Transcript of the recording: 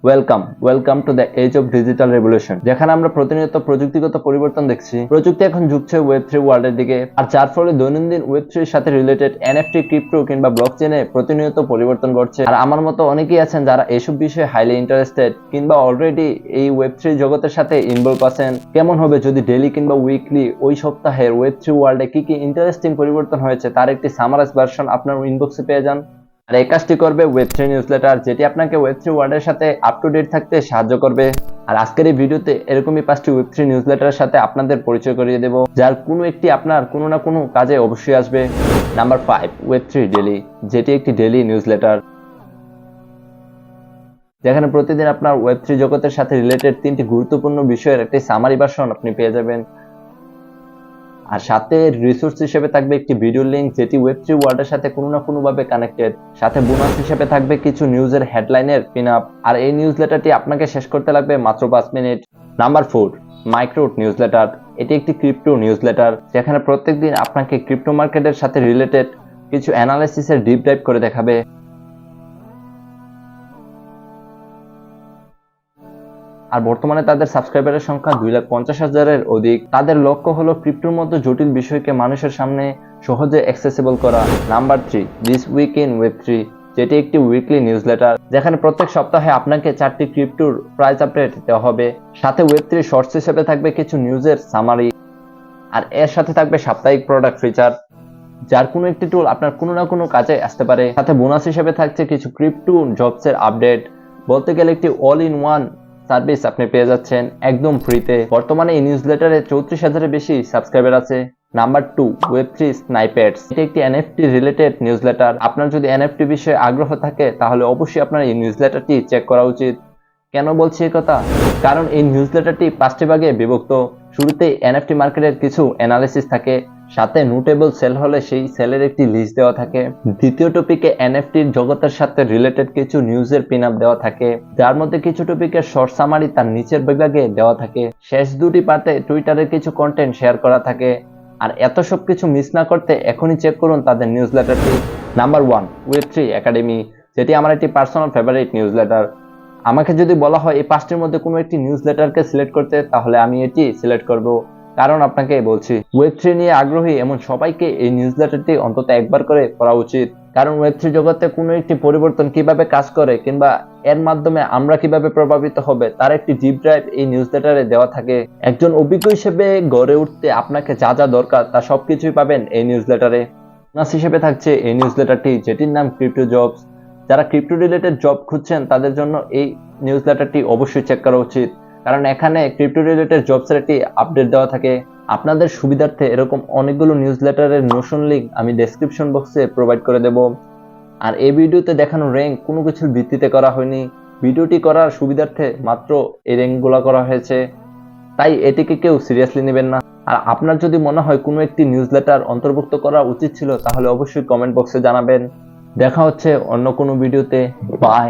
Welcome to the age of digital revolution, যেখানে আমরা প্রতিনিয়ত প্রযুক্তিগত পরিবর্তন দেখছি। প্রযুক্তি এখন ঝুঁকছে Web3 ওয়ার্ল্ডের দিকে, আর যার ফলে দৈনন্দিন Web3 এর সাথে রিলেটেড NFT, ক্রিপ্টো কিংবা ব্লকচেনে প্রতিনিয়ত পরিবর্তন ঘটছে। আর আমার মতো অনেকেই আছেন যারা এসব বিষয়ে হাইলি ইন্টারেস্টেড কিংবা অলরেডি এই Web3 জগতের সাথে ইনভলভ আছেন। কেমন হবে যদি ডেইলি কিংবা উইকলি ওই সপ্তাহের Web3 ওয়ার্ল্ডে কি কি ইন্টারেস্টিং পরিবর্তন হয়েছে তার একটি সামারাইজ ভার্সন আপনার ইনবক্সে পেয়ে যান। আর এই কাজটি করবে Web3 নিউজলেটার, যেটি আপনাকে Web3 ওয়ার্ল্ডের সাথে আপ টু ডেট থাকতে সাহায্য করবে। আর আজকের এই ভিডিওতে এরকমই 5টি Web3 নিউজলেটারের সাথে আপনাদের পরিচয় করিয়ে দেব, যার কোনো একটি আপনার কোনো না কোনো কাজে অবশ্যই আসবে। নাম্বার 5, Web3 Daily, যেটি একটি ডেইলি নিউজলেটার, যেখানে প্রতিদিন আপনার Web3 জগতের সাথে রিলেটেড 3টি গুরুত্বপূর্ণ বিষয়ের একটি সামারি ভার্সন আপনি পেয়ে যাবেন। আর সাথে রিসোর্স হিসেবে থাকবে একটি ভিডিও লিংক, যেটি Web3 ওয়ার্ল্ডের সাথে কোনো না কোনো ভাবে কানেক্টেড। সাথে বোনাস হিসেবে থাকবে কিছু নিউজের হেডলাইনের পিন আপ। আর এই নিউজলেটারটি আপনাকে শেষ করতে লাগবে মাত্র 5 মিনিট। Number 4, micro newsletter. এটি একটি ক্রিপ্টো নিউজলেটার, যেখানে প্রত্যেকদিন আপনাকে ক্রিপ্টো মার্কেটের সাথে রিলেটেড কিছু অ্যানালাইসিসের ডিপ ডাইভ করে দেখাবে। আর বর্তমানে তাদের সাবস্ক্রাইবারের সংখ্যা 2,50,000-এর অধিক। তাদের লক্ষ্য হলো ক্রিপ্টোর মতো জটিল বিষয়কে মানুষের সামনে সহজে অ্যাক্সেসিবল করা। Number 3, this week in Web3, যেটি একটি উইকলি নিউজলেটার, যেখানে প্রত্যেক সপ্তাহে আপনাকে 4টি ক্রিপ্টোর প্রাইস আপডেট দেওয়া হবে। সাথে Web3 শর্টস হিসেবে থাকবে কিছু নিউজের সামারি, আর এর সাথে থাকবে সাপ্তাহিক প্রোডাক্ট ফিচার, যার কোনো একটি টুল আপনার কোনো না কোনো কাজে আসতে পারে। সাথে বোনাস হিসেবে থাকছে কিছু ক্রিপ্টো জবসের আপডেট। বলতে গেলে একটি অল ইন ওয়ান সার্ভিস আপনি পেয়ে যাচ্ছেন একদম ফ্রিতে। বর্তমানে এই নিউজলেটারে 34,000-এর বেশি সাবস্ক্রাইবার আছে। নাম্বার 2, Web3 Snippets, এটি একটি NFT রিলেটেড নিউজলেটার। আপনার যদি NFT বিষয়ে আগ্রহ থাকে তাহলে অবশ্যই আপনার এই নিউজলেটারটি চেক করা উচিত। কেন বলছি এই কথা? কারণ এই নিউজলেটারটি 5টি ভাগে বিভক্ত। শুরুতেই NFT মার্কেটের কিছু অ্যানালিসিস থাকে, সাথে নোটেবল সেল হলে সেই সেলের একটি লিস্ট দেওয়া থাকে। দ্বিতীয় টপিকে এনএফটির জগতের সাথে রিলেটেড কিছু নিউজের পিন আপ দেওয়া থাকে, যার মধ্যে কিছু টপিকের শর্ট সামারি তার নিচের বিভাগে দেওয়া থাকে। শেষ দুটি পার্টে টুইটারের কিছু কন্টেন্ট শেয়ার করা থাকে। আর এত সব কিছু মিস না করতে এখনই চেক করুন তাদের নিউজলেটারটি। নাম্বার 1, Web3 Academy, যেটি আমার একটি পার্সোনাল ফেভারিট নিউজলেটার। আমাকে যদি বলা হয় এই 5টির মধ্যে কোনো একটি নিউজলেটারকে সিলেক্ট করতে, তাহলে আমি এটি সিলেক্ট করব। কারণ আপনাকে বলছি, Web3 নিয়ে আগ্রহী এমন সবাইকে এই নিউজলেটারটি অন্তত একবার করে পড়া উচিত। কারণ Web3 জগতে কোনো একটি পরিবর্তন কিভাবে কাজ করে কিংবা এর মাধ্যমে আমরা কিভাবে প্রভাবিত হবে তার একটি ডিপ ড্রাইভ এই নিউজলেটারে দেওয়া থাকে। একজন অভিজ্ঞ হিসেবে গড়ে উঠতে আপনাকে যা যা দরকার তা সবকিছুই পাবেন এই নিউজলেটারে। বোনাস হিসেবে থাকছে এই নিউজলেটারটি, যেটির নাম ক্রিপ্টো জবস। যারা ক্রিপ্টো রিলেটেড জব খুঁজছেন তাদের জন্য এই নিউজলেটারটি অবশ্যই চেক করা উচিত, কারণ এখানে ক্রিপ্টো রিলেটেড জবসের একটি আপডেট দেওয়া থাকে। আপনাদের সুবিধার্থে এরকম অনেকগুলো নিউজলেটারের নোশন লিংক আমি ডেসক্রিপশন বক্সে প্রোভাইড করে দেব। আর এই ভিডিওতে দেখানো র্যাঙ্ক কোনো কিছুর ভিত্তিতে করা হয়নি, ভিডিওটি করার সুবিধার্থে মাত্র এই র্যাঙ্কগুলো করা হয়েছে, তাই এটিকে কেউ সিরিয়াসলি নেবেন না। আর আপনার যদি মনে হয় কোনো একটি নিউজলেটার অন্তর্ভুক্ত করা উচিত ছিল তাহলে অবশ্যই কমেন্ট বক্সে জানাবেন। দেখা হচ্ছে অন্য কোনো ভিডিওতে। বাই।